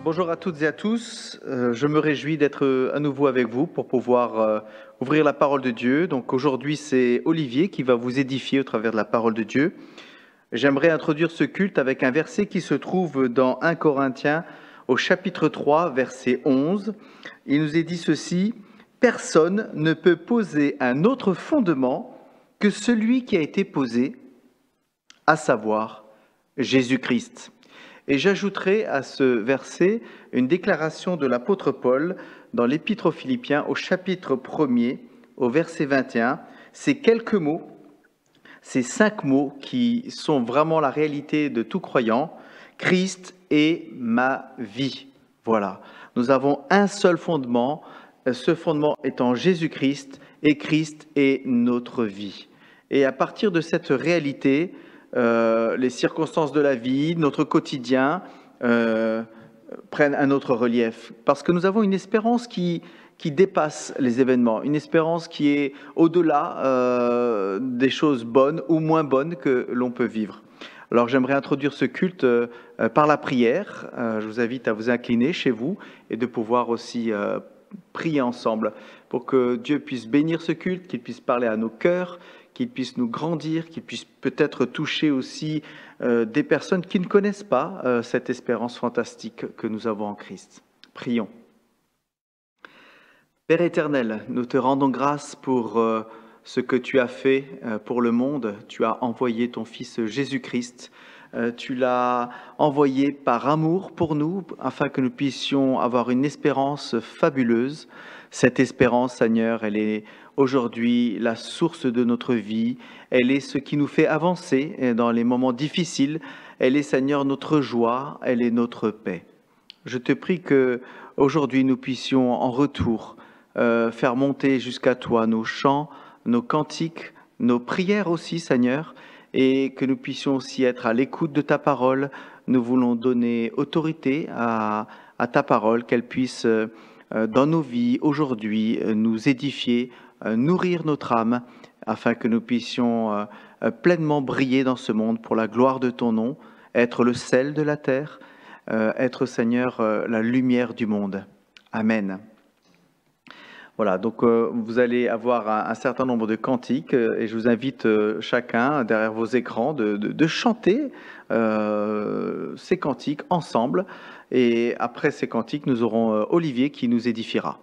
Bonjour à toutes et à tous. Je me réjouis d'être à nouveau avec vous pour pouvoir ouvrir la parole de Dieu. Donc aujourd'hui, c'est Olivier qui va vous édifier au travers de la parole de Dieu. J'aimerais introduire ce culte avec un verset qui se trouve dans 1 Corinthiens au chapitre 3, verset 11. Il nous est dit ceci: « Personne ne peut poser un autre fondement que celui qui a été posé, à savoir Jésus-Christ. » Et j'ajouterai à ce verset une déclaration de l'apôtre Paul dans l'Épître aux Philippiens au chapitre 1er, au verset 21. Ces quelques mots, ces 5 mots qui sont vraiment la réalité de tout croyant: Christ est ma vie. Voilà, nous avons un seul fondement, ce fondement étant Jésus-Christ, et Christ est notre vie. Et à partir de cette réalité, les circonstances de la vie, notre quotidien prennent un autre relief. Parce que nous avons une espérance qui dépasse les événements, une espérance qui est au-delà des choses bonnes ou moins bonnes que l'on peut vivre. Alors j'aimerais introduire ce culte par la prière. Je vous invite à vous incliner chez vous et de pouvoir aussi prier ensemble pour que Dieu puisse bénir ce culte, qu'il puisse parler à nos cœurs, qu'il puisse nous grandir, qu'il puisse peut-être toucher aussi des personnes qui ne connaissent pas cette espérance fantastique que nous avons en Christ. Prions. Père éternel, nous te rendons grâce pour ce que tu as fait pour le monde. Tu as envoyé ton Fils Jésus-Christ. Tu l'as envoyé par amour pour nous, afin que nous puissions avoir une espérance fabuleuse. Cette espérance, Seigneur, elle est aujourd'hui la source de notre vie. Elle est ce qui nous fait avancer dans les moments difficiles. Elle est, Seigneur, notre joie. Elle est notre paix. Je te prie que aujourd'hui nous puissions en retour faire monter jusqu'à toi nos chants, nos cantiques, nos prières aussi, Seigneur, et que nous puissions aussi être à l'écoute de ta parole. Nous voulons donner autorité à ta parole, qu'elle puisse, dans nos vies aujourd'hui, nous édifier, nourrir notre âme, afin que nous puissions pleinement briller dans ce monde pour la gloire de ton nom, être le sel de la terre, être, Seigneur, la lumière du monde. Amen. Voilà, donc vous allez avoir un certain nombre de cantiques et je vous invite chacun derrière vos écrans de chanter ces cantiques ensemble. Et après ces cantiques, nous aurons Olivier qui nous édifiera.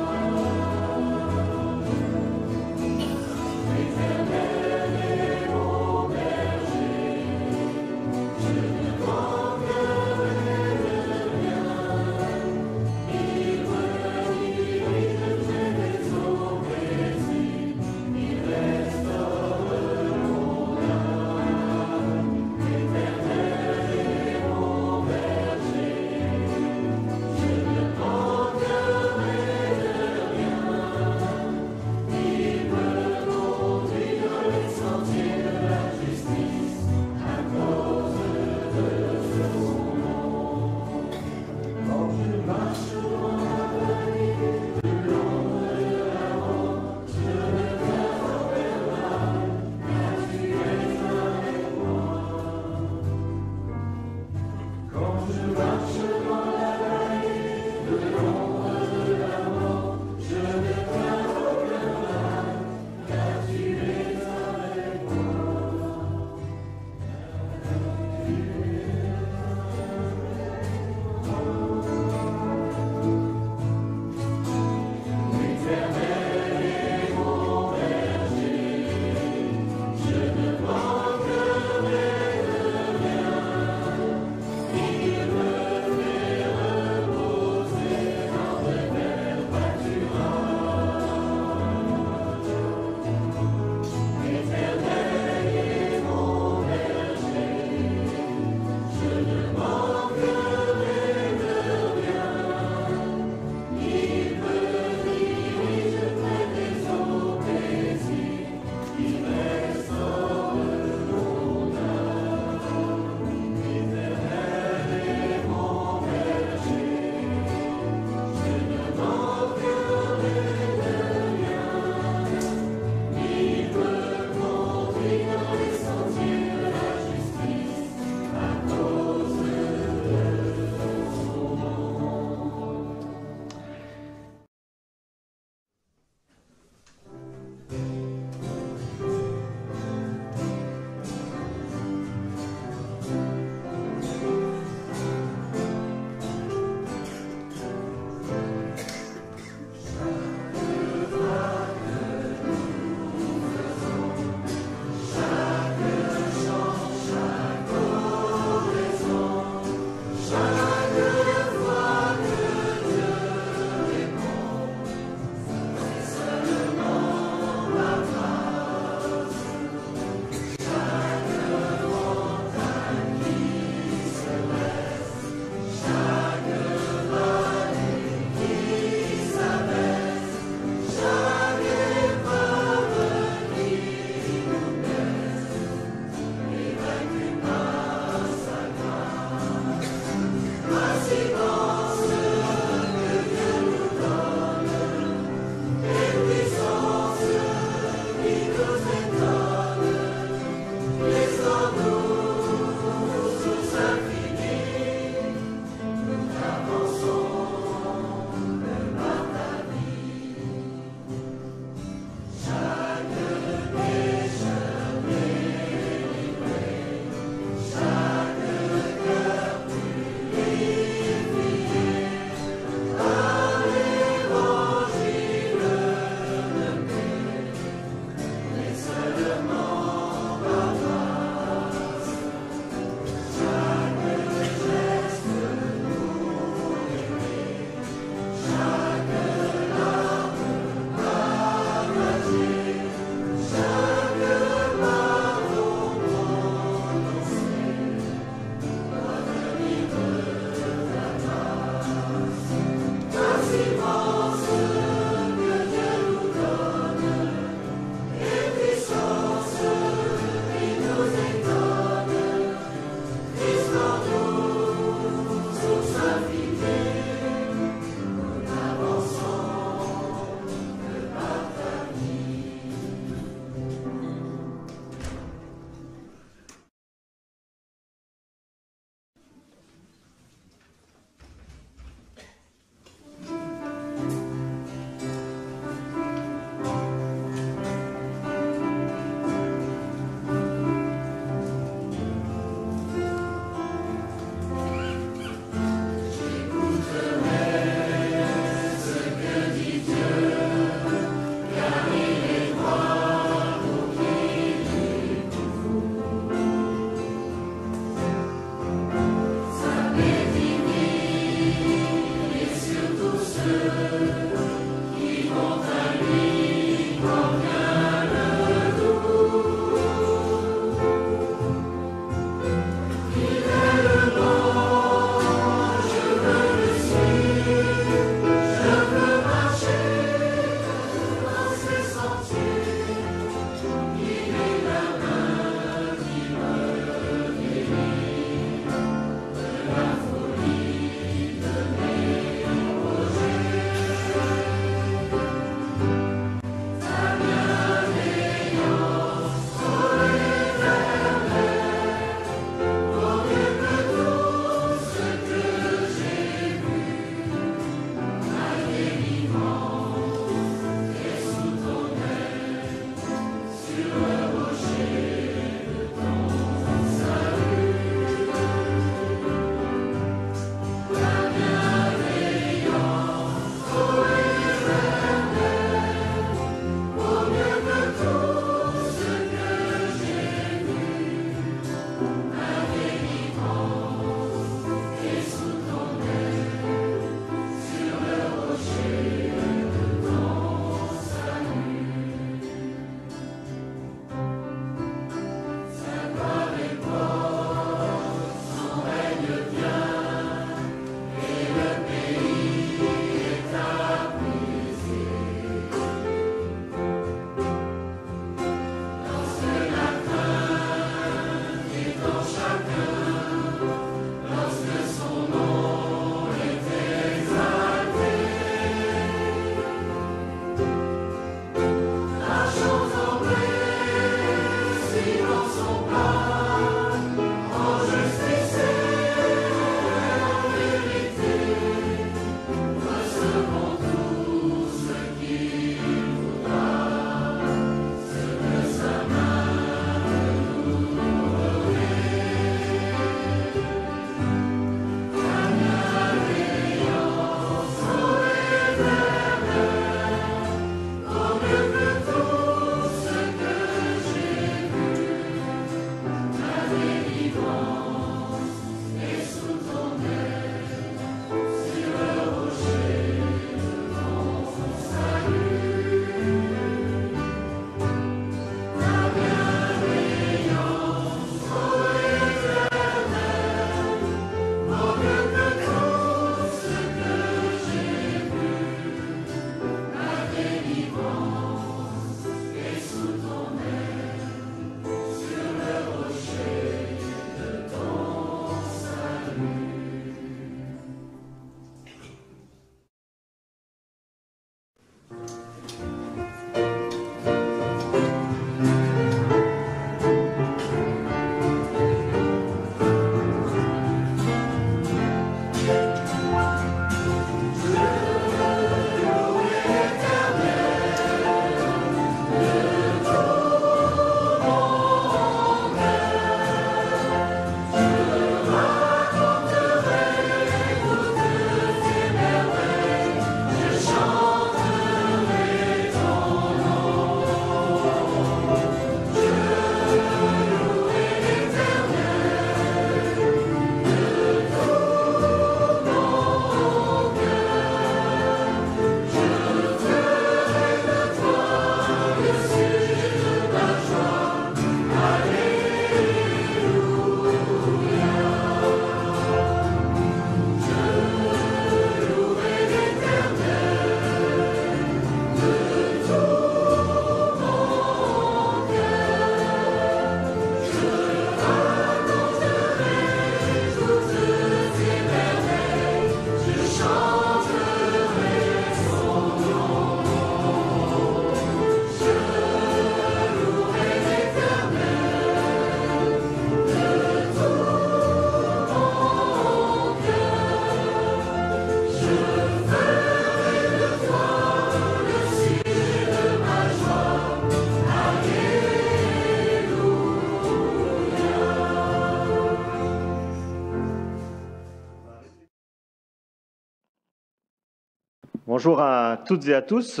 Bonjour à toutes et à tous.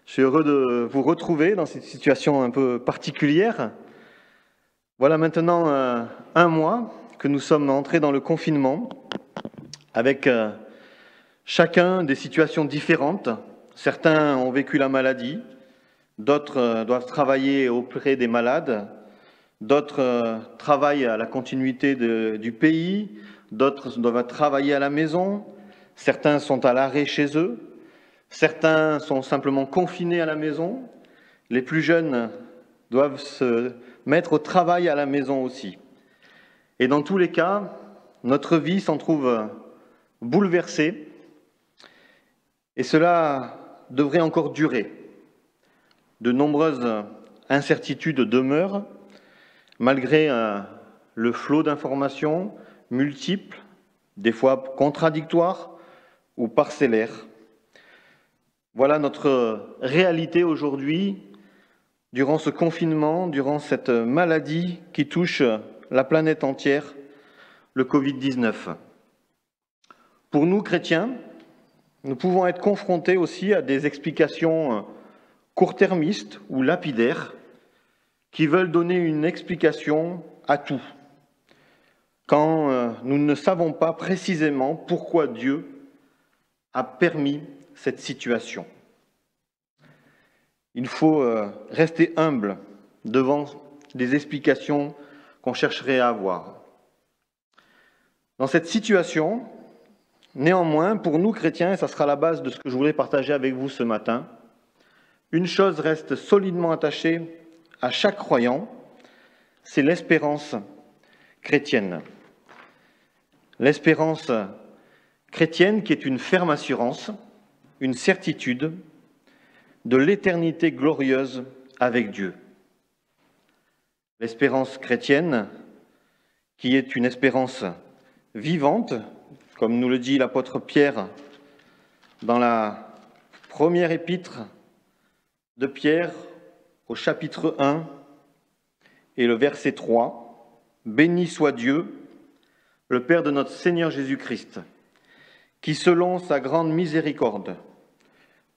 Je suis heureux de vous retrouver dans cette situation un peu particulière. Voilà maintenant un mois que nous sommes entrés dans le confinement avec chacun des situations différentes. Certains ont vécu la maladie, d'autres doivent travailler auprès des malades, d'autres travaillent à la continuité du pays, d'autres doivent travailler à la maison. Certains sont à l'arrêt chez eux, certains sont simplement confinés à la maison. Les plus jeunes doivent se mettre au travail à la maison aussi. Et dans tous les cas, notre vie s'en trouve bouleversée et cela devrait encore durer. De nombreuses incertitudes demeurent, malgré le flot d'informations multiples, des fois contradictoires, ou parcellaires. Voilà notre réalité aujourd'hui, durant ce confinement, durant cette maladie qui touche la planète entière, le Covid-19. Pour nous, chrétiens, nous pouvons être confrontés aussi à des explications court-termistes ou lapidaires qui veulent donner une explication à tout, quand nous ne savons pas précisément pourquoi Dieu a permis cette situation. Il faut rester humble devant des explications qu'on chercherait à avoir. Dans cette situation, néanmoins, pour nous chrétiens, et ça sera la base de ce que je voulais partager avec vous ce matin, une chose reste solidement attachée à chaque croyant, c'est l'espérance chrétienne. L'espérance chrétienne qui est une ferme assurance, une certitude de l'éternité glorieuse avec Dieu. L'espérance chrétienne, qui est une espérance vivante, comme nous le dit l'apôtre Pierre dans la première épître de Pierre au chapitre 1 et le verset 3. « Béni soit Dieu, le Père de notre Seigneur Jésus-Christ, qui, selon sa grande miséricorde,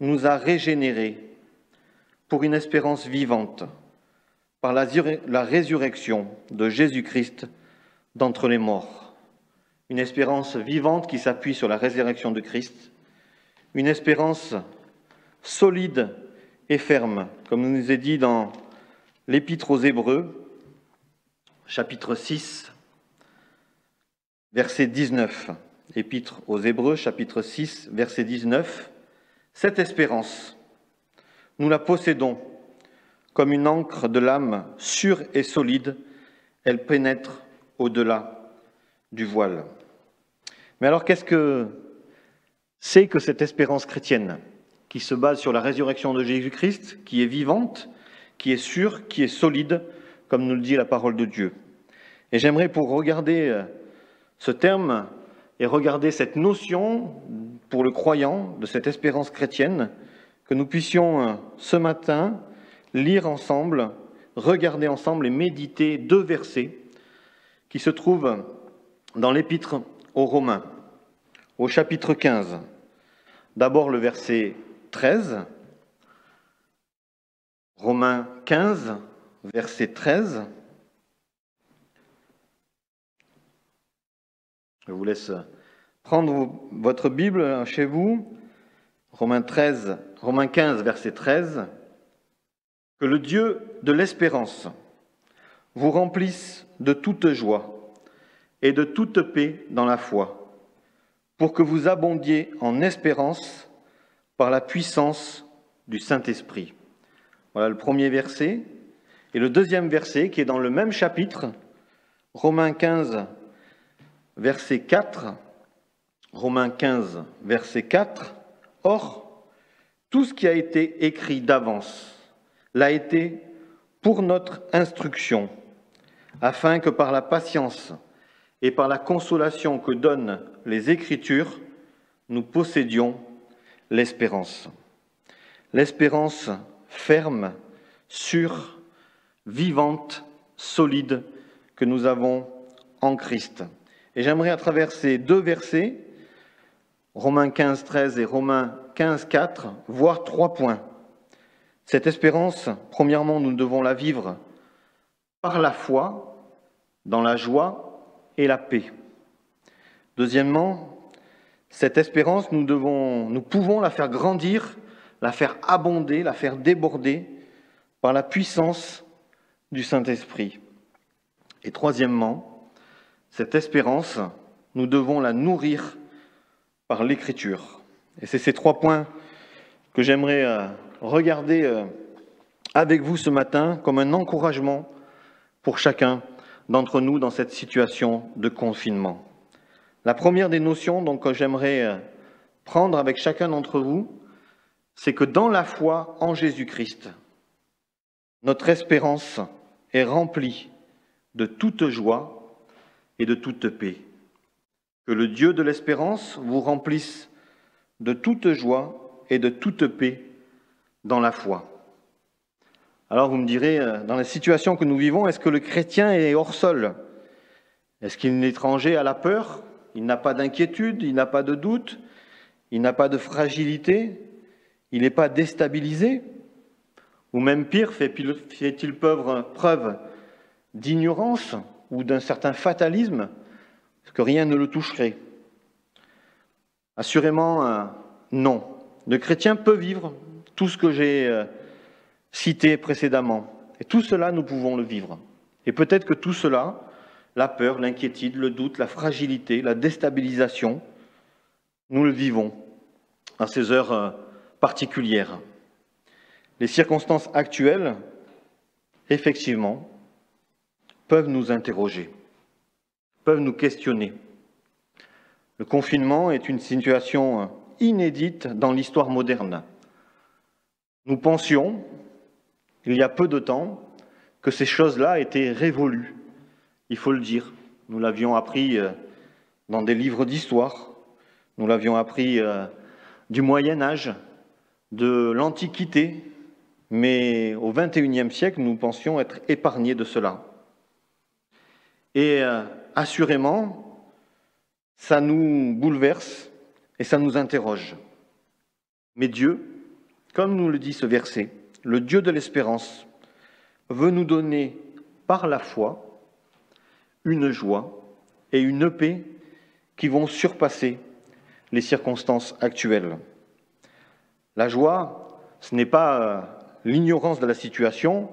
nous a régénérés pour une espérance vivante par la résurrection de Jésus-Christ d'entre les morts. » Une espérance vivante qui s'appuie sur la résurrection de Christ, une espérance solide et ferme, comme il nous est dit dans l'Épître aux Hébreux, chapitre 6, verset 19. Épître aux Hébreux, chapitre 6, verset 19. Cette espérance, nous la possédons comme une ancre de l'âme sûre et solide, elle pénètre au-delà du voile. Mais alors, qu'est-ce que c'est que cette espérance chrétienne qui se base sur la résurrection de Jésus-Christ, qui est vivante, qui est sûre, qui est solide, comme nous le dit la parole de Dieu? Et j'aimerais, pour regarder ce terme et regarder cette notion pour le croyant de cette espérance chrétienne, que nous puissions ce matin lire ensemble, regarder ensemble et méditer 2 versets qui se trouvent dans l'Épître aux Romains, au chapitre 15. D'abord le verset 13, Romains 15, verset 13. Je vous laisse prendre votre Bible chez vous. Romains 15, verset 13. « Que le Dieu de l'espérance vous remplisse de toute joie et de toute paix dans la foi, pour que vous abondiez en espérance par la puissance du Saint-Esprit. » Voilà le premier verset. Et le deuxième verset, qui est dans le même chapitre, Romains 15, verset 4. Romains 15, verset 4. « Or, tout ce qui a été écrit d'avance l'a été pour notre instruction, afin que par la patience et par la consolation que donnent les Écritures, nous possédions l'espérance. » L'espérance ferme, sûre, vivante, solide que nous avons en Christ. Et j'aimerais, à travers ces 2 versets, Romains 15, 13 et Romains 15, 4, voir 3 points. Cette espérance, premièrement, nous devons la vivre par la foi, dans la joie et la paix. Deuxièmement, cette espérance, nous pouvons la faire grandir, la faire abonder, la faire déborder par la puissance du Saint-Esprit. Et troisièmement, cette espérance, nous devons la nourrir par l'Écriture. Et c'est ces 3 points que j'aimerais regarder avec vous ce matin comme un encouragement pour chacun d'entre nous dans cette situation de confinement. La première des notions donc, que j'aimerais prendre avec chacun d'entre vous, c'est que dans la foi en Jésus-Christ, notre espérance est remplie de toute joie et de toute paix. Que le Dieu de l'espérance vous remplisse de toute joie et de toute paix dans la foi. Alors vous me direz, dans la situation que nous vivons, est-ce que le chrétien est hors sol? Est-ce qu'il est étranger à la peur? Il n'a pas d'inquiétude, il n'a pas de doute, il n'a pas de fragilité, il n'est pas déstabilisé? Ou même pire, fait-il preuve d'ignorance ou d'un certain fatalisme, que rien ne le toucherait? Assurément, non. Le chrétien peut vivre tout ce que j'ai cité précédemment. Et tout cela, nous pouvons le vivre. Et peut-être que tout cela, la peur, l'inquiétude, le doute, la fragilité, la déstabilisation, nous le vivons à ces heures particulières. Les circonstances actuelles, effectivement, peuvent nous interroger, peuvent nous questionner. Le confinement est une situation inédite dans l'histoire moderne. Nous pensions, il y a peu de temps, que ces choses-là étaient révolues. Il faut le dire. Nous l'avions appris dans des livres d'histoire, nous l'avions appris du Moyen Âge, de l'Antiquité, mais au XXIe siècle, nous pensions être épargnés de cela. Et assurément, ça nous bouleverse et ça nous interroge. Mais Dieu, comme nous le dit ce verset, le Dieu de l'espérance, veut nous donner par la foi une joie et une paix qui vont surpasser les circonstances actuelles. La joie, ce n'est pas l'ignorance de la situation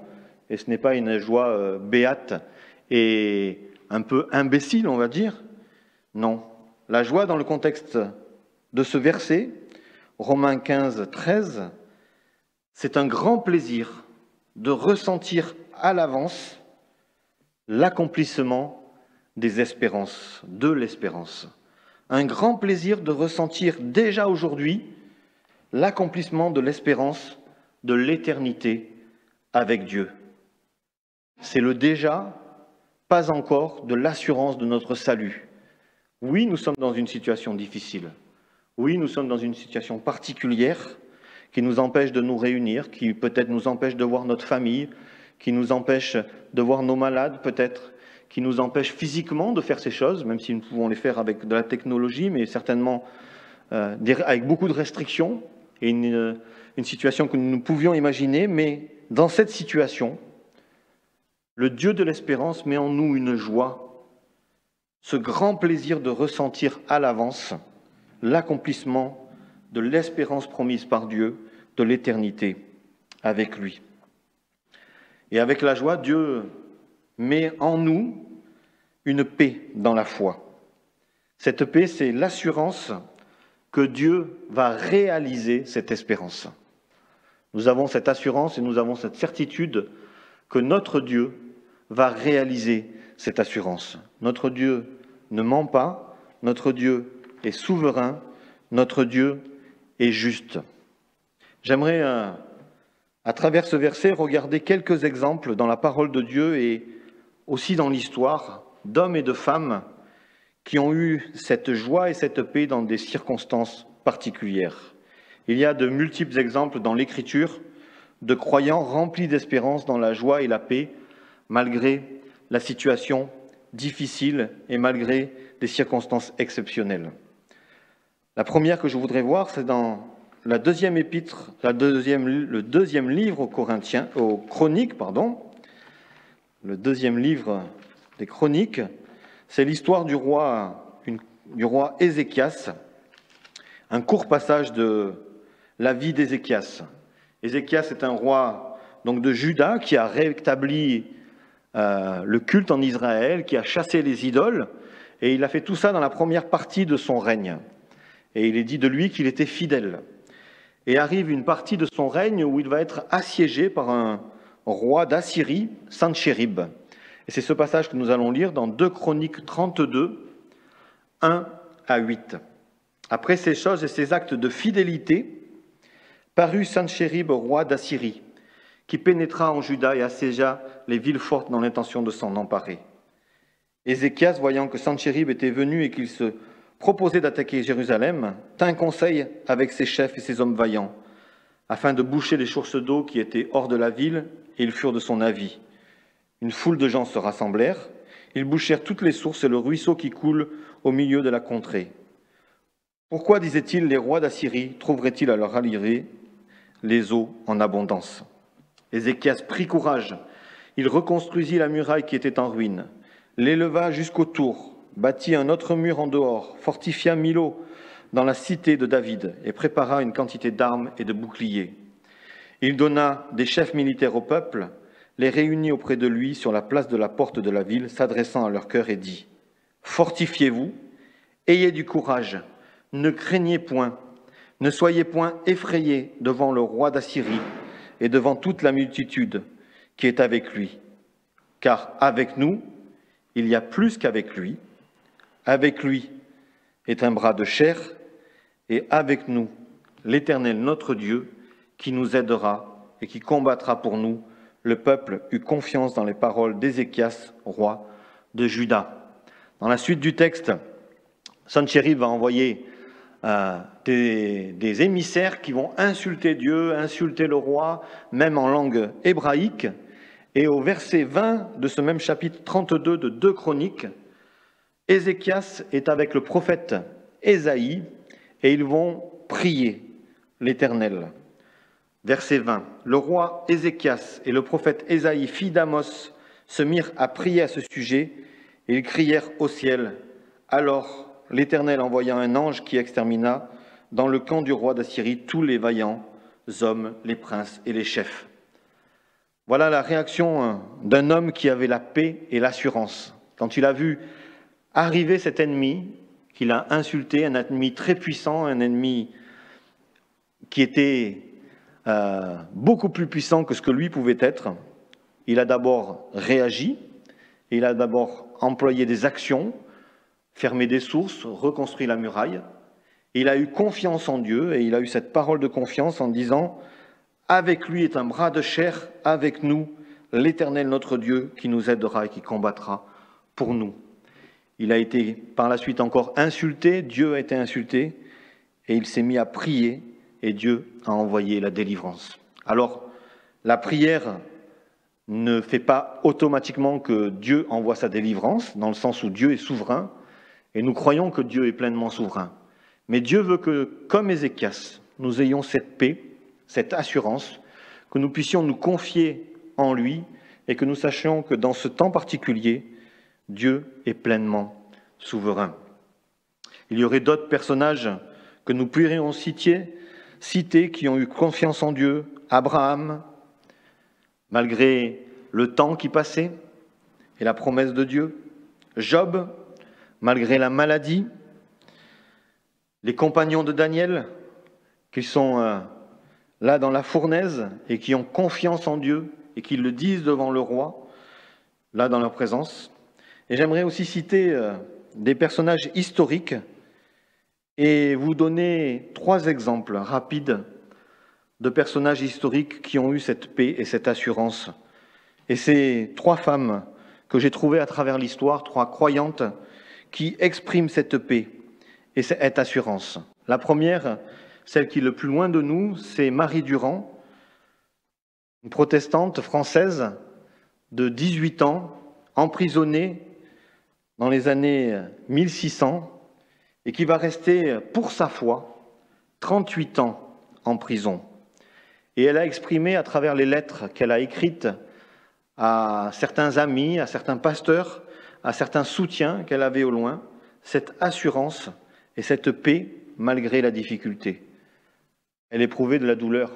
et ce n'est pas une joie béate et un peu imbécile, on va dire. Non, la joie dans le contexte de ce verset, Romains 15, 13, c'est un grand plaisir de ressentir à l'avance l'accomplissement des espérances, de l'espérance. Un grand plaisir de ressentir déjà aujourd'hui l'accomplissement de l'espérance de l'éternité avec Dieu. C'est le déjà, pas encore, de l'assurance de notre salut. Oui, nous sommes dans une situation difficile. Oui, nous sommes dans une situation particulière qui nous empêche de nous réunir, qui peut-être nous empêche de voir notre famille, qui nous empêche de voir nos malades peut-être, qui nous empêche physiquement de faire ces choses, même si nous pouvons les faire avec de la technologie, mais certainement avec beaucoup de restrictions, et une situation que nous pouvions imaginer. Mais dans cette situation, le Dieu de l'espérance met en nous une joie, ce grand plaisir de ressentir à l'avance l'accomplissement de l'espérance promise par Dieu de l'éternité avec lui. Et avec la joie, Dieu met en nous une paix dans la foi. Cette paix, c'est l'assurance que Dieu va réaliser cette espérance. Nous avons cette assurance et nous avons cette certitude que notre Dieu va réaliser cette assurance. Notre Dieu ne ment pas, notre Dieu est souverain, notre Dieu est juste. J'aimerais, à travers ce verset, regarder quelques exemples dans la parole de Dieu et aussi dans l'histoire d'hommes et de femmes qui ont eu cette joie et cette paix dans des circonstances particulières. Il y a de multiples exemples dans l'Écriture de croyants remplis d'espérance dans la joie et la paix, malgré la situation difficile et malgré des circonstances exceptionnelles. La première que je voudrais voir, c'est dans la deuxième épître, le deuxième livre aux Chroniques, le deuxième livre des Chroniques, c'est l'histoire du roi Ézéchias, un court passage de la vie d'Ézéchias. Ézéchias est un roi donc de Juda qui a rétabli le culte en Israël, qui a chassé les idoles, et il a fait tout ça dans la première partie de son règne. Et il est dit de lui qu'il était fidèle. Et arrive une partie de son règne où il va être assiégé par un roi d'Assyrie, Sanchérib. Et c'est ce passage que nous allons lire dans 2 Chroniques 32, 1 à 8. Après ces choses et ces actes de fidélité, parut Sanchérib, roi d'Assyrie, qui pénétra en Juda et assiégea les villes fortes dans l'intention de s'en emparer. Ézéchias, voyant que Sanchérib était venu et qu'il se proposait d'attaquer Jérusalem, tint conseil avec ses chefs et ses hommes vaillants, afin de boucher les sources d'eau qui étaient hors de la ville, et ils furent de son avis. Une foule de gens se rassemblèrent, ils bouchèrent toutes les sources et le ruisseau qui coule au milieu de la contrée. Pourquoi, disait-il, les rois d'Assyrie trouveraient-ils à leur arrivée les eaux en abondance? Ézéchias prit courage, il reconstruisit la muraille qui était en ruine, l'éleva jusqu'au tour, bâtit un autre mur en dehors, fortifia Milo dans la cité de David et prépara une quantité d'armes et de boucliers. Il donna des chefs militaires au peuple, les réunit auprès de lui sur la place de la porte de la ville, s'adressant à leur cœur et dit : « Fortifiez-vous, ayez du courage, ne craignez point, ne soyez point effrayés devant le roi d'Assyrie et devant toute la multitude qui est avec lui. Car avec nous, il y a plus qu'avec lui. Avec lui est un bras de chair, et avec nous, l'Éternel notre Dieu, qui nous aidera et qui combattra pour nous le peuple eut confiance dans les paroles d'Ézéchias, roi de Juda. Dans la suite du texte, Sanchérib va envoyer des émissaires qui vont insulter Dieu, insulter le roi, même en langue hébraïque. Et au verset 20 de ce même chapitre 32 de 2 Chroniques, Ézéchias est avec le prophète Ésaïe et ils vont prier l'Éternel. Verset 20. Le roi Ézéchias et le prophète Ésaïe, fils d'Amos, se mirent à prier à ce sujet et ils crièrent au ciel. Alors l'Éternel envoya un ange qui extermina dans le camp du roi d'Assyrie tous les vaillants hommes, les princes et les chefs. Voilà la réaction d'un homme qui avait la paix et l'assurance. Quand il a vu arriver cet ennemi qu'il a insulté, un ennemi très puissant, un ennemi qui était beaucoup plus puissant que ce que lui pouvait être, il a d'abord réagi, il a d'abord employé des actions, fermé des sources, reconstruit la muraille. Il a eu confiance en Dieu et il a eu cette parole de confiance en disant « Avec lui est un bras de chair, avec nous, l'Éternel notre Dieu qui nous aidera et qui combattra pour nous. » Il a été par la suite encore insulté, Dieu a été insulté et il s'est mis à prier et Dieu a envoyé la délivrance. Alors, la prière ne fait pas automatiquement que Dieu envoie sa délivrance, dans le sens où Dieu est souverain, et nous croyons que Dieu est pleinement souverain. Mais Dieu veut que, comme Ézéchias, nous ayons cette paix, cette assurance, que nous puissions nous confier en lui et que nous sachions que dans ce temps particulier, Dieu est pleinement souverain. Il y aurait d'autres personnages que nous pourrions citer qui ont eu confiance en Dieu. Abraham, malgré le temps qui passait et la promesse de Dieu. Job, malgré la maladie. Les compagnons de Daniel, qui sont là dans la fournaise et qui ont confiance en Dieu et qui le disent devant le roi, là dans leur présence. Et j'aimerais aussi citer des personnages historiques et vous donner 3 exemples rapides de personnages historiques qui ont eu cette paix et cette assurance. Et c'est 3 femmes que j'ai trouvées à travers l'histoire, 3 croyantes, qui expriment cette paix et cette assurance. La première, celle qui est le plus loin de nous, c'est Marie Durand, une protestante française de 18 ans, emprisonnée dans les années 1600, et qui va rester pour sa foi 38 ans en prison. Et elle a exprimé à travers les lettres qu'elle a écrites à certains amis, à certains pasteurs, à certains soutiens qu'elle avait au loin, cette assurance et cette paix malgré la difficulté. Elle éprouvait de la douleur.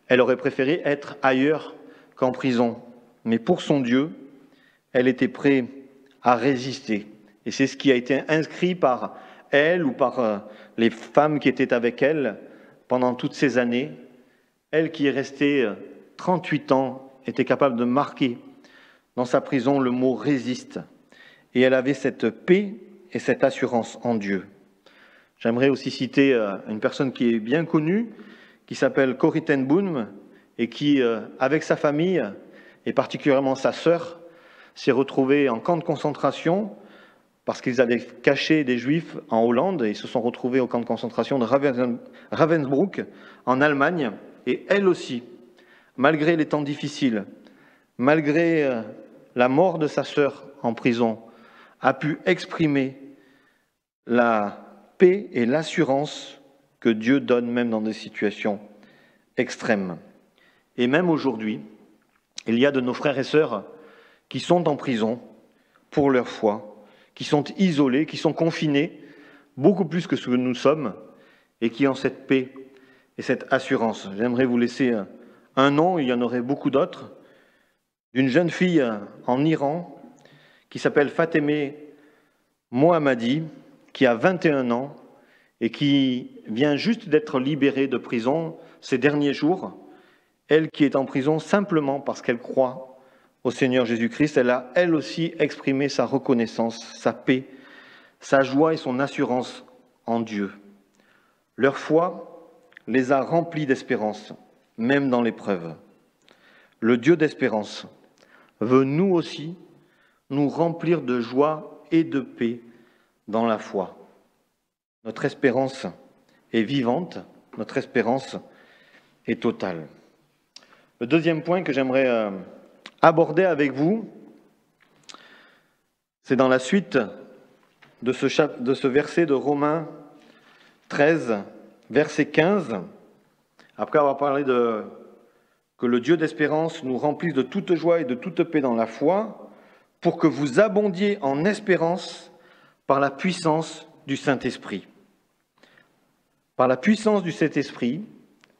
Elle aurait préféré être ailleurs qu'en prison. Mais pour son Dieu, elle était prête à résister. Et c'est ce qui a été inscrit par elle ou par les femmes qui étaient avec elle pendant toutes ces années. Elle qui est restée 38 ans était capable de marquer dans sa prison le mot « résiste ». Et elle avait cette paix et cette assurance en Dieu. J'aimerais aussi citer une personne qui est bien connue, qui s'appelle Corrie ten Boom, et qui, avec sa famille, et particulièrement sa sœur, s'est retrouvée en camp de concentration parce qu'ils avaient caché des Juifs en Hollande et ils se sont retrouvés au camp de concentration de Ravensbrück, en Allemagne. Et elle aussi, malgré les temps difficiles, malgré la mort de sa sœur en prison, a pu exprimer la paix et l'assurance que Dieu donne même dans des situations extrêmes. Et même aujourd'hui, il y a de nos frères et sœurs qui sont en prison pour leur foi, qui sont isolés, qui sont confinés, beaucoup plus que ce que nous sommes, et qui ont cette paix et cette assurance. J'aimerais vous laisser un nom, il y en aurait beaucoup d'autres, d'une jeune fille en Iran qui s'appelle Fatemeh Mohammadi, qui a 21 ans et qui vient juste d'être libérée de prison ces derniers jours. Elle qui est en prison simplement parce qu'elle croit au Seigneur Jésus-Christ, elle a elle aussi exprimé sa reconnaissance, sa paix, sa joie et son assurance en Dieu. Leur foi les a remplis d'espérance, même dans l'épreuve. le Dieu d'espérance, veut nous aussi nous remplir de joie et de paix dans la foi. Notre espérance est vivante, notre espérance est totale. Le deuxième point que j'aimerais aborder avec vous, c'est dans la suite de ce verset de Romains 13, verset 15. Après avoir parlé que le Dieu d'espérance nous remplisse de toute joie et de toute paix dans la foi, pour que vous abondiez en espérance par la puissance du Saint-Esprit. Par la puissance du Saint-Esprit,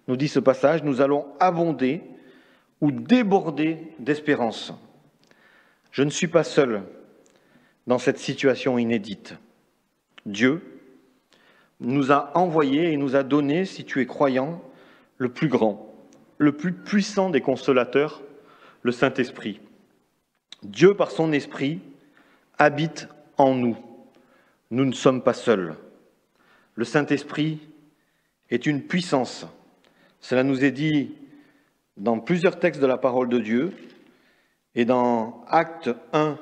nous dit ce passage, nous allons abonder ou déborder d'espérance. Je ne suis pas seul dans cette situation inédite. Dieu nous a envoyé et nous a donné, si tu es croyant, le plus grand, le plus puissant des consolateurs, le Saint-Esprit. Dieu, par son Esprit, habite en nous. Nous ne sommes pas seuls. Le Saint-Esprit est une puissance. Cela nous est dit dans plusieurs textes de la parole de Dieu et dans Actes 1,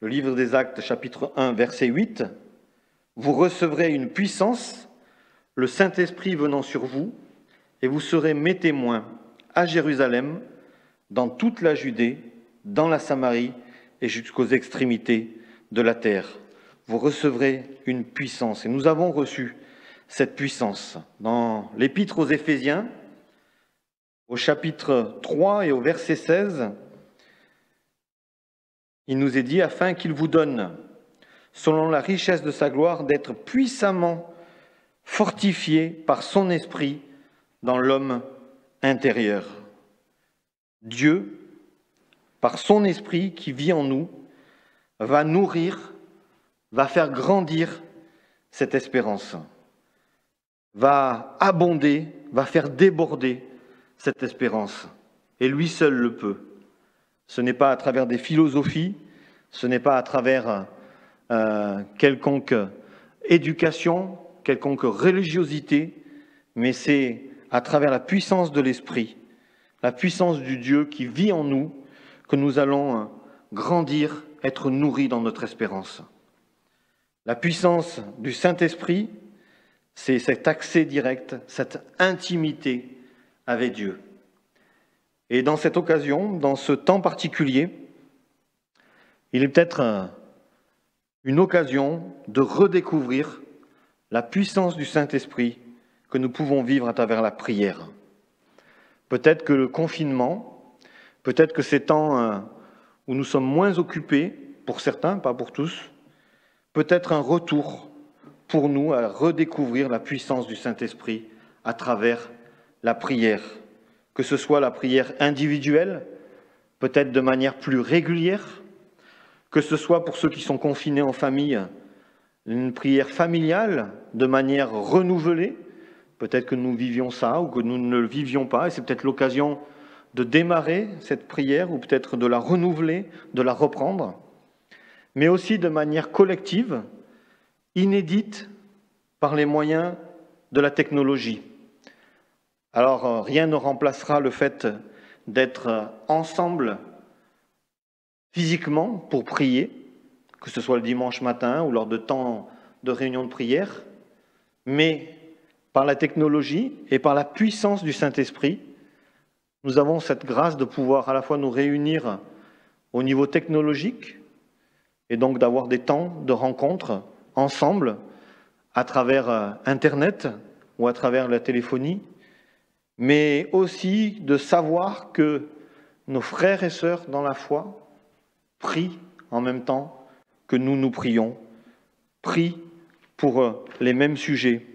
le livre des Actes, chapitre 1, verset 8, « Vous recevrez une puissance, le Saint-Esprit venant sur vous, et vous serez mes témoins à Jérusalem, dans toute la Judée, dans la Samarie et jusqu'aux extrémités de la terre. Vous recevrez une puissance. » Et nous avons reçu cette puissance. Dans l'Épître aux Éphésiens, au chapitre 3 et au verset 16, il nous est dit, afin qu'il vous donne, selon la richesse de sa gloire, d'être puissamment fortifié par son esprit dans l'homme intérieur. Dieu, par son esprit qui vit en nous, va nourrir, va faire grandir cette espérance, va abonder, va faire déborder cette espérance. Et lui seul le peut. Ce n'est pas à travers des philosophies, ce n'est pas à travers quelconque éducation, quelconque religiosité, mais c'est à travers la puissance de l'Esprit, la puissance du Dieu qui vit en nous, que nous allons grandir, être nourris dans notre espérance. La puissance du Saint-Esprit, c'est cet accès direct, cette intimité avec Dieu. Et dans cette occasion, dans ce temps particulier, il est peut-être une occasion de redécouvrir la puissance du Saint-Esprit que nous pouvons vivre à travers la prière. Peut-être que le confinement, peut-être que ces temps où nous sommes moins occupés, pour certains, pas pour tous, peut-être un retour pour nous à redécouvrir la puissance du Saint-Esprit à travers la prière. Que ce soit la prière individuelle, peut-être de manière plus régulière, que ce soit pour ceux qui sont confinés en famille, une prière familiale de manière renouvelée. Peut-être que nous vivions ça ou que nous ne le vivions pas, et c'est peut-être l'occasion de démarrer cette prière ou peut-être de la renouveler, de la reprendre, mais aussi de manière collective, inédite par les moyens de la technologie. Alors, rien ne remplacera le fait d'être ensemble physiquement pour prier, que ce soit le dimanche matin ou lors de temps de réunion de prière, mais par la technologie et par la puissance du Saint-Esprit, nous avons cette grâce de pouvoir à la fois nous réunir au niveau technologique et donc d'avoir des temps de rencontre ensemble à travers Internet ou à travers la téléphonie, mais aussi de savoir que nos frères et sœurs dans la foi prient en même temps que nous prions, prient pour les mêmes sujets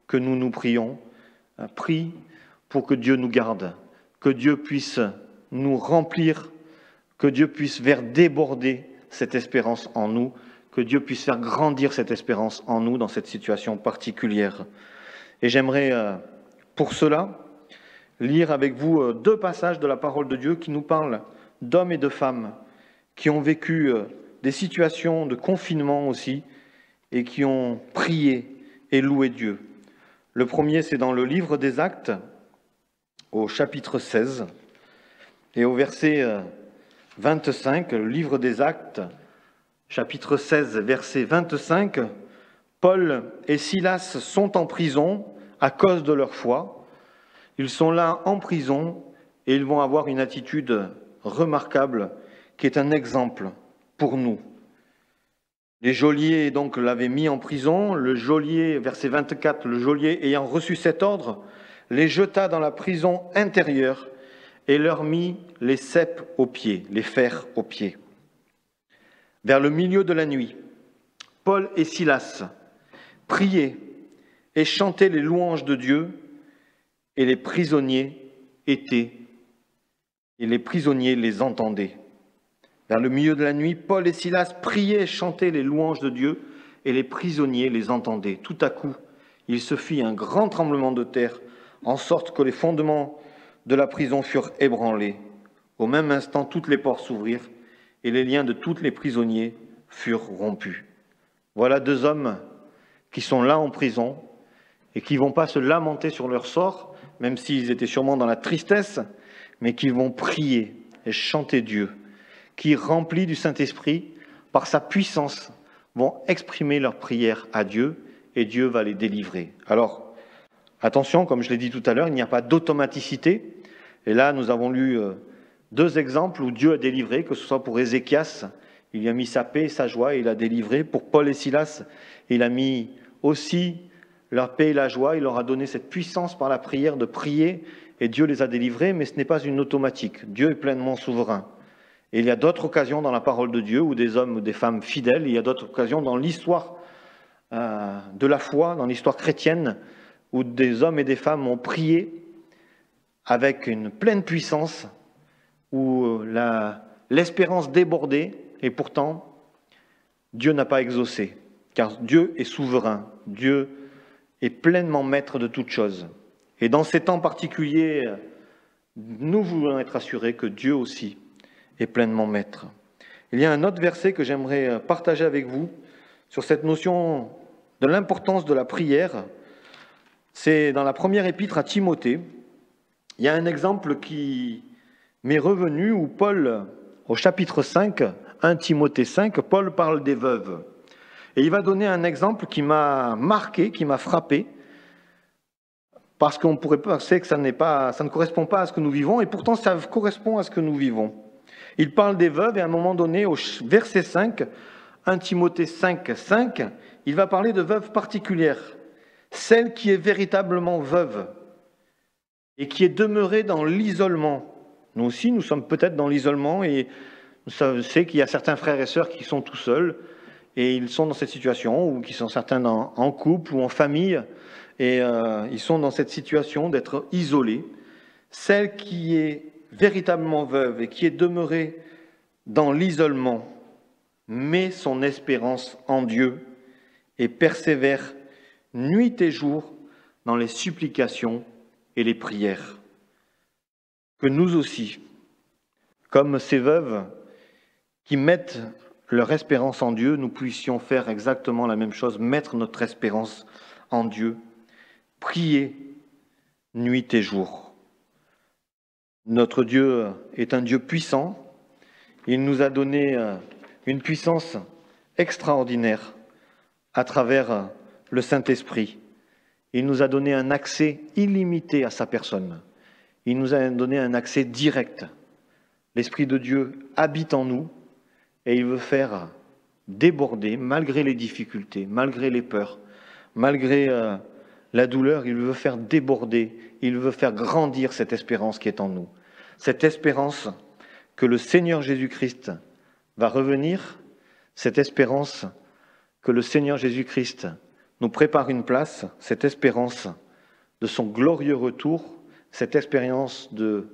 que nous prions, prient pour que Dieu nous garde, que Dieu puisse nous remplir, que Dieu puisse faire déborder cette espérance en nous, que Dieu puisse faire grandir cette espérance en nous dans cette situation particulière. Et j'aimerais, pour cela, lire avec vous deux passages de la parole de Dieu qui nous parlent d'hommes et de femmes qui ont vécu des situations de confinement aussi et qui ont prié et loué Dieu. Le premier, c'est dans le livre des Actes, au chapitre 16, Et au verset 25, le livre des Actes, chapitre 16, verset 25, Paul et Silas sont en prison à cause de leur foi. Ils sont là en prison et ils vont avoir une attitude remarquable qui est un exemple pour nous. Les geôliers donc l'avaient mis en prison. Le geôlier, verset 24, le geôlier ayant reçu cet ordre, les jeta dans la prison intérieure et leur mit les ceps aux pieds, les fers aux pieds. Vers le milieu de la nuit, Paul et Silas priaient et chantaient les louanges de Dieu, et les prisonniers les entendaient. Vers le milieu de la nuit, Paul et Silas priaient et chantaient les louanges de Dieu, et les prisonniers les entendaient. Tout à coup, il se fit un grand tremblement de terre, en sorte que les fondements de la prison furent ébranlés. Au même instant, toutes les portes s'ouvrirent, et les liens de tous les prisonniers furent rompus. Voilà deux hommes qui sont là en prison, et qui ne vont pas se lamenter sur leur sort, même s'ils étaient sûrement dans la tristesse, mais qui vont prier et chanter Dieu, qui, remplis du Saint-Esprit, par sa puissance, vont exprimer leur prière à Dieu, et Dieu va les délivrer. Alors, attention, comme je l'ai dit tout à l'heure, il n'y a pas d'automaticité. Et là, nous avons lu deux exemples où Dieu a délivré, que ce soit pour Ézéchias, il y a mis sa paix et sa joie, et il a délivré. Pour Paul et Silas, il a mis aussi leur paix et la joie, il leur a donné cette puissance par la prière de prier, et Dieu les a délivrés, mais ce n'est pas une automatique. Dieu est pleinement souverain. Et il y a d'autres occasions dans la parole de Dieu, où des hommes ou des femmes fidèles, il y a d'autres occasions dans l'histoire de la foi, dans l'histoire chrétienne, où des hommes et des femmes ont prié avec une pleine puissance, où l'espérance débordait, et pourtant, Dieu n'a pas exaucé, car Dieu est souverain, Dieu est pleinement maître de toutes choses. Et dans ces temps particuliers, nous voulons être assurés que Dieu aussi est pleinement maître. Il y a un autre verset que j'aimerais partager avec vous sur cette notion de l'importance de la prière. C'est dans la première épître à Timothée. Il y a un exemple qui m'est revenu où Paul, au chapitre 5, 1 Timothée 5, Paul parle des veuves. Et il va donner un exemple qui m'a marqué, qui m'a frappé, parce qu'on pourrait penser que ça ne correspond pas à ce que nous vivons, et pourtant ça correspond à ce que nous vivons. Il parle des veuves, et à un moment donné, au verset 5, 1 Timothée 5, 5, il va parler de veuves particulières, celle qui est véritablement veuve, et qui est demeurée dans l'isolement. Nous aussi, nous sommes peut-être dans l'isolement, et je sais qu'il y a certains frères et sœurs qui sont tout seuls, et ils sont dans cette situation, ou qui sont certains en couple ou en famille, et ils sont dans cette situation d'être isolés. Celle qui est véritablement veuve et qui est demeurée dans l'isolement met son espérance en Dieu et persévère nuit et jour dans les supplications et les prières. Que nous aussi, comme ces veuves qui mettent leur espérance en Dieu, nous puissions faire exactement la même chose, mettre notre espérance en Dieu, prier nuit et jour. Notre Dieu est un Dieu puissant. Il nous a donné une puissance extraordinaire à travers le Saint-Esprit. Il nous a donné un accès illimité à sa personne. Il nous a donné un accès direct. L'Esprit de Dieu habite en nous et il veut faire déborder, malgré les difficultés, malgré les peurs, malgré la douleur, il veut faire déborder, il veut faire grandir cette espérance qui est en nous. Cette espérance que le Seigneur Jésus-Christ va revenir, cette espérance que le Seigneur Jésus-Christ nous prépare une place, cette espérance de son glorieux retour, cette espérance de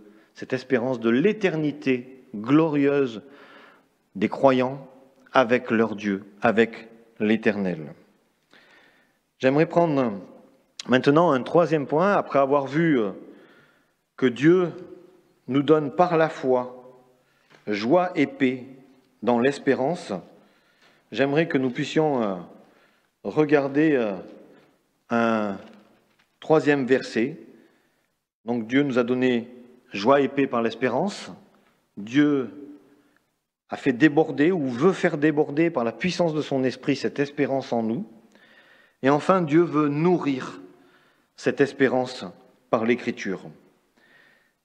l'éternité glorieuse des croyants avec leur Dieu, avec l'Éternel. J'aimerais prendre maintenant un troisième point, après avoir vu que Dieu nous donne par la foi joie et paix dans l'espérance. J'aimerais que nous puissions regarder un troisième verset. Donc Dieu nous a donné joie et paix par l'espérance. Dieu a fait déborder ou veut faire déborder par la puissance de son esprit cette espérance en nous. Et enfin, Dieu veut nourrir cette espérance par l'Écriture.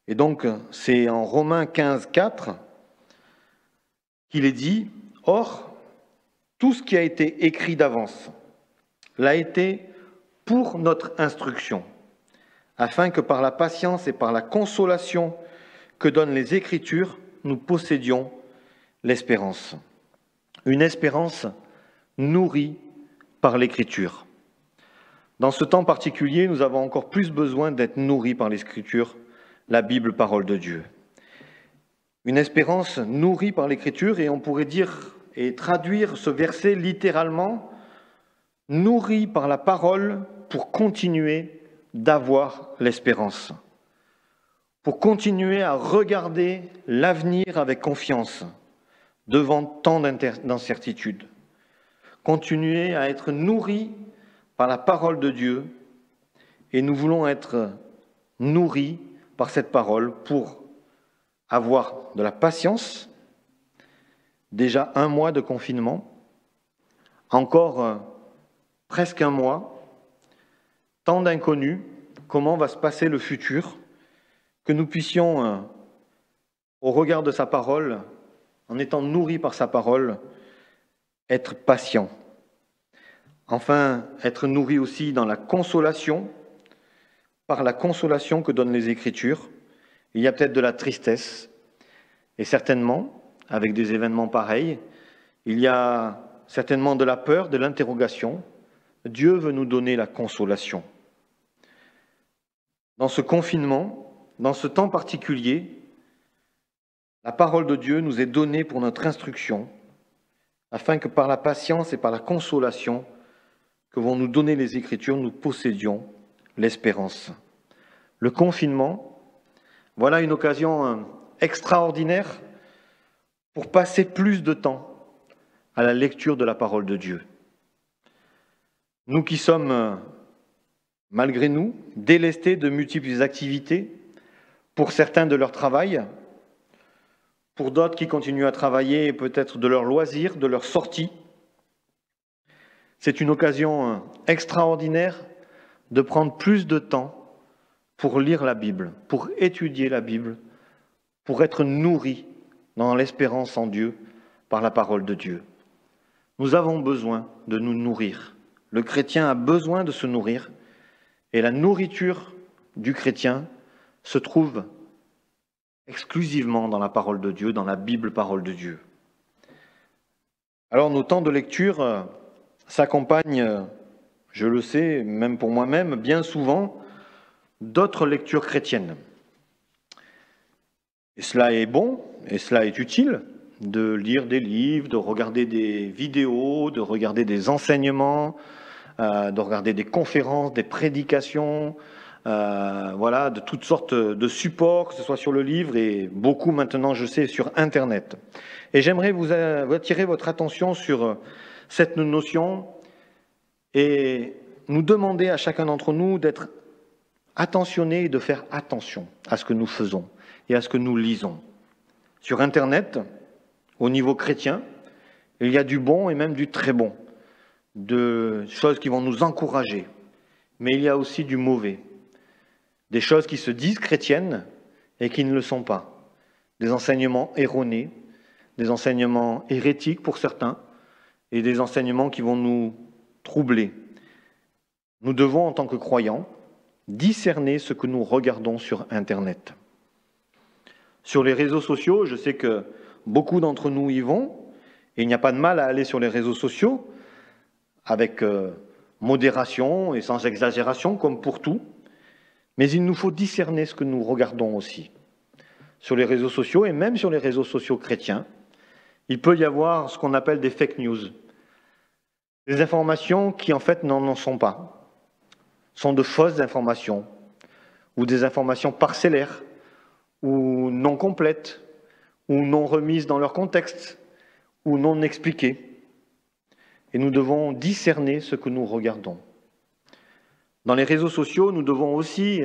Et donc, c'est en Romains 15, 4 qu'il est dit « Or, tout ce qui a été écrit d'avance l'a été pour notre instruction, afin que par la patience et par la consolation que donnent les Écritures, nous possédions l'espérance. » Une espérance nourrie par l'Écriture. Dans ce temps particulier, nous avons encore plus besoin d'être nourris par l'Écriture, la Bible, parole de Dieu. Une espérance nourrie par l'Écriture, et on pourrait dire et traduire ce verset littéralement, nourri par la parole pour continuer d'avoir l'espérance, pour continuer à regarder l'avenir avec confiance devant tant d'incertitudes, continuer à être nourri par la parole de Dieu, et nous voulons être nourris par cette parole pour avoir de la patience, déjà 1 mois de confinement, encore presque 1 mois, tant d'inconnus, comment va se passer le futur, que nous puissions, au regard de sa parole, en étant nourris par sa parole, être patients. Enfin, être nourris aussi dans la consolation, par la consolation que donnent les Écritures. Il y a peut-être de la tristesse, et certainement, avec des événements pareils, il y a certainement de la peur, de l'interrogation. Dieu veut nous donner la consolation. Dans ce confinement, dans ce temps particulier, la parole de Dieu nous est donnée pour notre instruction, afin que par la patience et par la consolation que vont nous donner les Écritures, nous possédions l'espérance. Le confinement, voilà une occasion extraordinaire pour passer plus de temps à la lecture de la parole de Dieu. Nous qui sommes, malgré nous, délestés de multiples activités, pour certains de leur travail, pour d'autres qui continuent à travailler peut-être de leurs loisirs, de leurs sorties, c'est une occasion extraordinaire de prendre plus de temps pour lire la Bible, pour étudier la Bible, pour être nourri dans l'espérance en Dieu par la parole de Dieu. Nous avons besoin de nous nourrir. Le chrétien a besoin de se nourrir et la nourriture du chrétien se trouve exclusivement dans la parole de Dieu, dans la Bible, parole de Dieu. Alors nos temps de lecture s'accompagnent, je le sais, même pour moi-même, bien souvent, d'autres lectures chrétiennes. Et cela est bon, et cela est utile, de lire des livres, de regarder des vidéos, de regarder des enseignements, de regarder des conférences, des prédications, voilà, de toutes sortes de supports, que ce soit sur le livre et beaucoup maintenant, je sais, sur Internet. Et j'aimerais vous attirer votre attention sur cette notion et nous demander à chacun d'entre nous d'être attentionnés et de faire attention à ce que nous faisons et à ce que nous lisons. Sur Internet, au niveau chrétien, il y a du bon et même du très bon, de choses qui vont nous encourager, mais il y a aussi du mauvais, des choses qui se disent chrétiennes et qui ne le sont pas, des enseignements erronés, des enseignements hérétiques pour certains, et des enseignements qui vont nous troubler. Nous devons, en tant que croyants, discerner ce que nous regardons sur Internet. Sur les réseaux sociaux, je sais que beaucoup d'entre nous y vont, et il n'y a pas de mal à aller sur les réseaux sociaux, avec modération et sans exagération, comme pour tout, mais il nous faut discerner ce que nous regardons aussi. Sur les réseaux sociaux, et même sur les réseaux sociaux chrétiens, il peut y avoir ce qu'on appelle des fake news, des informations qui en fait n'en sont pas, sont de fausses informations, ou des informations parcellaires, ou non complètes, ou non remises dans leur contexte, ou non expliquées. Et nous devons discerner ce que nous regardons. Dans les réseaux sociaux, nous devons aussi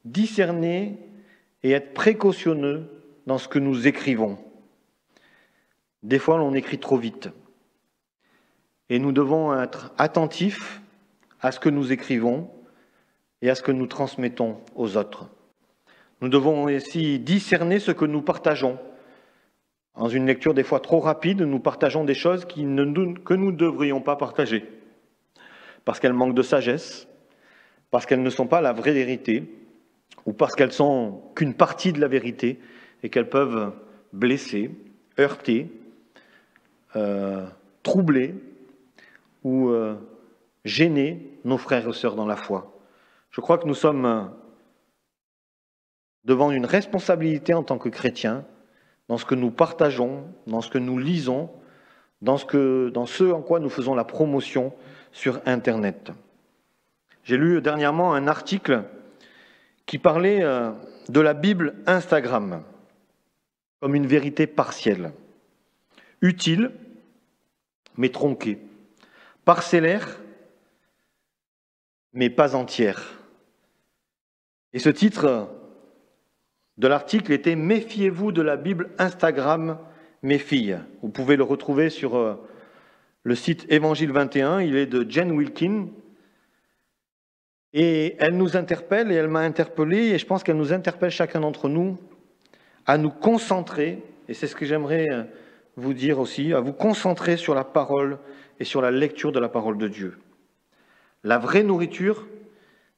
discerner et être précautionneux dans ce que nous écrivons. Des fois, on écrit trop vite. Et nous devons être attentifs à ce que nous écrivons et à ce que nous transmettons aux autres. Nous devons aussi discerner ce que nous partageons. Dans une lecture des fois trop rapide, nous partageons des choses que nous ne devrions pas partager, parce qu'elles manquent de sagesse, parce qu'elles ne sont pas la vraie vérité, ou parce qu'elles sont qu'une partie de la vérité et qu'elles peuvent blesser, heurter, troubler ou gêner nos frères et sœurs dans la foi. Je crois que nous sommes devant une responsabilité en tant que chrétiens, dans ce que nous partageons, dans ce que nous lisons, dans ce en quoi nous faisons la promotion sur Internet. J'ai lu dernièrement un article qui parlait de la Bible Instagram comme une vérité partielle, utile, mais tronquée, parcellaire, mais pas entière. Et ce titre de l'article était « Méfiez-vous de la Bible Instagram, mes filles ». Vous pouvez le retrouver sur le site Évangile 21, il est de Jen Wilkin. Et elle nous interpelle, et elle m'a interpellé, et je pense qu'elle nous interpelle chacun d'entre nous à nous concentrer, et c'est ce que j'aimerais vous dire aussi, à vous concentrer sur la parole et sur la lecture de la parole de Dieu. La vraie nourriture,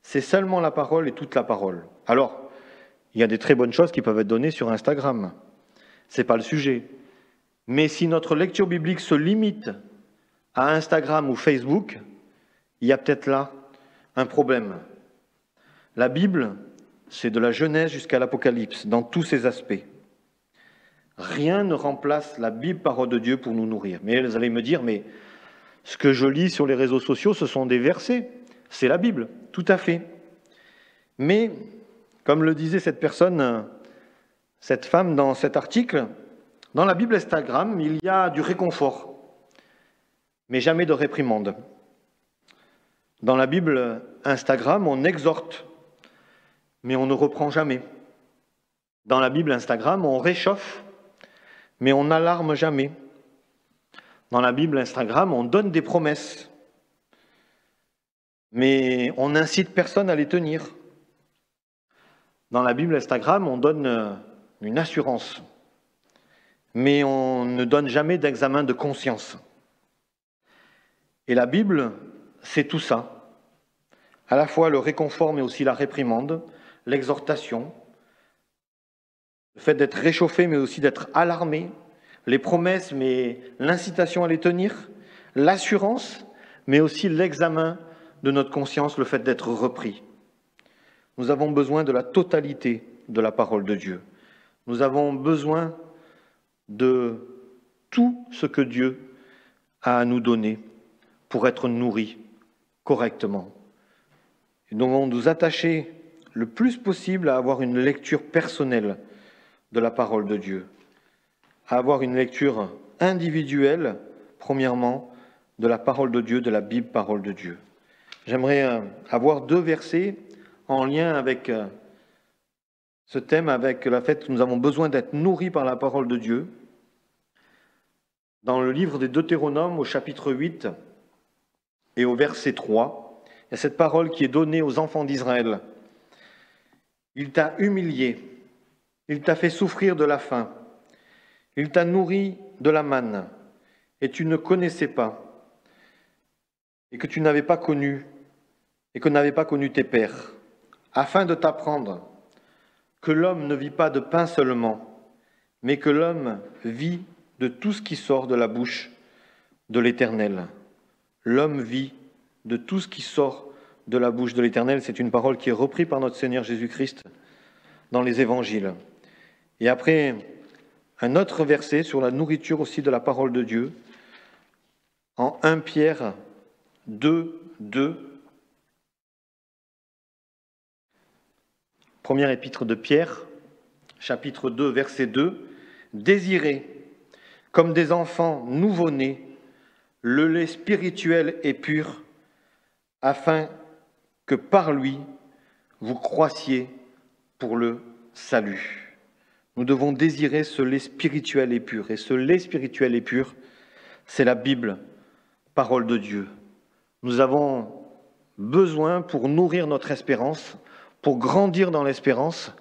c'est seulement la parole et toute la parole. Alors, il y a des très bonnes choses qui peuvent être données sur Instagram. Ce n'est pas le sujet. Mais si notre lecture biblique se limite à Instagram ou Facebook, il y a peut-être là un problème. La Bible, c'est de la Genèse jusqu'à l'Apocalypse, dans tous ses aspects. Rien ne remplace la Bible, parole de Dieu, pour nous nourrir. Mais vous allez me dire, mais ce que je lis sur les réseaux sociaux, ce sont des versets. C'est la Bible, tout à fait. Mais, comme le disait cette personne, cette femme dans cet article, dans la Bible Instagram, il y a du réconfort, mais jamais de réprimande. Dans la Bible Instagram, on exhorte, mais on ne reprend jamais. Dans la Bible Instagram, on réchauffe, mais on n'alarme jamais. Dans la Bible Instagram, on donne des promesses, mais on n'incite personne à les tenir. Dans la Bible Instagram, on donne une assurance, mais on ne donne jamais d'examen de conscience. Et la Bible, c'est tout ça. À la fois le réconfort, mais aussi la réprimande, l'exhortation, le fait d'être réchauffé, mais aussi d'être alarmé, les promesses, mais l'incitation à les tenir, l'assurance, mais aussi l'examen de notre conscience, le fait d'être repris. Nous avons besoin de la totalité de la parole de Dieu. Nous avons besoin de tout ce que Dieu a à nous donner pour être nourris correctement. Et nous devons nous attacher le plus possible à avoir une lecture personnelle de la parole de Dieu, à avoir une lecture individuelle, premièrement, de la parole de Dieu, de la Bible, parole de Dieu. J'aimerais avoir 2 versets en lien avec ce thème, avec le fait que nous avons besoin d'être nourris par la parole de Dieu. Dans le livre des Deutéronomes, au chapitre 8 et au verset 3, il y a cette parole qui est donnée aux enfants d'Israël. Il t'a humilié, il t'a fait souffrir de la faim, il t'a nourri de la manne, et tu ne connaissais pas, et que tu n'avais pas connu, et que n'avaient pas connu tes pères, afin de t'apprendre que l'homme ne vit pas de pain seulement, mais que l'homme vit de tout ce qui sort de la bouche de l'Éternel. L'homme vit de tout ce qui sort de la bouche de l'Éternel. C'est une parole qui est reprise par notre Seigneur Jésus-Christ dans les Évangiles. Et après, un autre verset sur la nourriture aussi de la parole de Dieu, en 1 Pierre 2, 2. Première épître de Pierre, chapitre 2, verset 2. « Désirez, comme des enfants nouveau-nés, le lait spirituel et pur, afin que par lui, vous croissiez pour le salut. » Nous devons désirer ce lait spirituel et pur. Et ce lait spirituel et pur, c'est la Bible, parole de Dieu. Nous avons besoin, pour nourrir notre espérance, pour grandir dans l'espérance,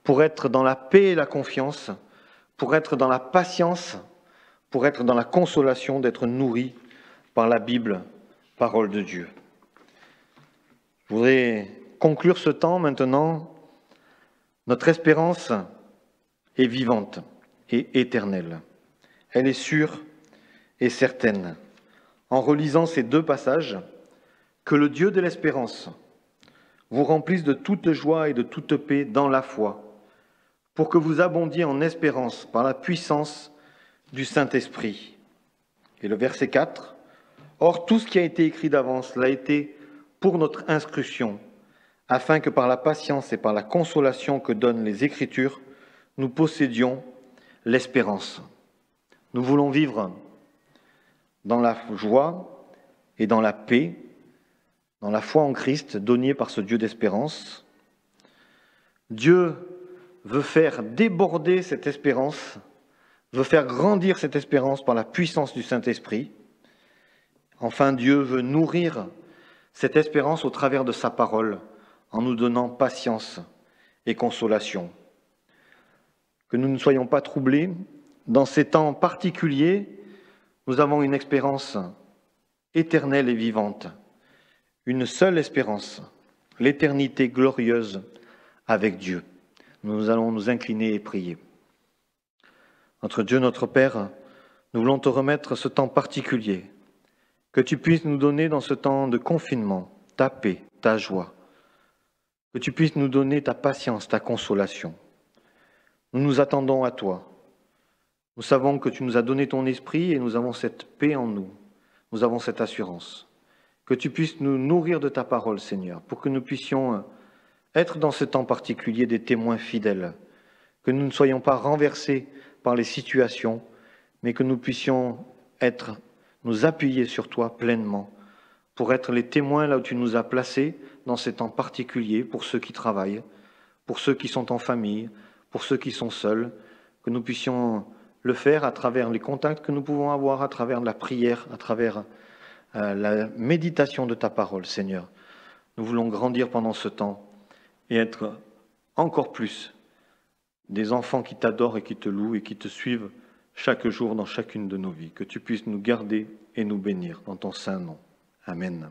pour être dans la paix et la confiance, pour être dans la patience, pour être dans la consolation, d'être nourris par la Bible, parole de Dieu. Je voudrais conclure ce temps maintenant. Notre espérance est vivante et éternelle. Elle est sûre et certaine. En relisant ces deux passages, que le Dieu de l'espérance vous remplisse de toute joie et de toute paix dans la foi, pour que vous abondiez en espérance par la puissance du Saint-Esprit. Et le verset 4, « Or, tout ce qui a été écrit d'avance l'a été pour notre instruction, afin que par la patience et par la consolation que donnent les Écritures, nous possédions l'espérance. » Nous voulons vivre dans la joie et dans la paix, dans la foi en Christ donnée par ce Dieu d'espérance. Dieu veut faire déborder cette espérance, veut faire grandir cette espérance par la puissance du Saint-Esprit. Enfin, Dieu veut nourrir cette espérance au travers de sa parole, en nous donnant patience et consolation. Que nous ne soyons pas troublés. Dans ces temps particuliers, nous avons une espérance éternelle et vivante, une seule espérance, l'éternité glorieuse avec Dieu. Nous allons nous incliner et prier. Notre Dieu, notre Père, nous voulons te remettre ce temps particulier, que tu puisses nous donner dans ce temps de confinement ta paix, ta joie, que tu puisses nous donner ta patience, ta consolation. Nous nous attendons à toi. Nous savons que tu nous as donné ton esprit et nous avons cette paix en nous. Nous avons cette assurance. Que tu puisses nous nourrir de ta parole, Seigneur, pour que nous puissions être dans ce temps particulier des témoins fidèles, que nous ne soyons pas renversés par les situations, mais que nous puissions nous appuyer sur toi pleinement, pour être les témoins là où tu nous as placés dans ces temps particuliers, pour ceux qui travaillent, pour ceux qui sont en famille, pour ceux qui sont seuls, que nous puissions le faire à travers les contacts que nous pouvons avoir, à travers la prière, à travers la méditation de ta parole, Seigneur. Nous voulons grandir pendant ce temps et être encore plus des enfants qui t'adorent et qui te louent et qui te suivent chaque jour dans chacune de nos vies. Que tu puisses nous garder et nous bénir dans ton saint nom. Amen.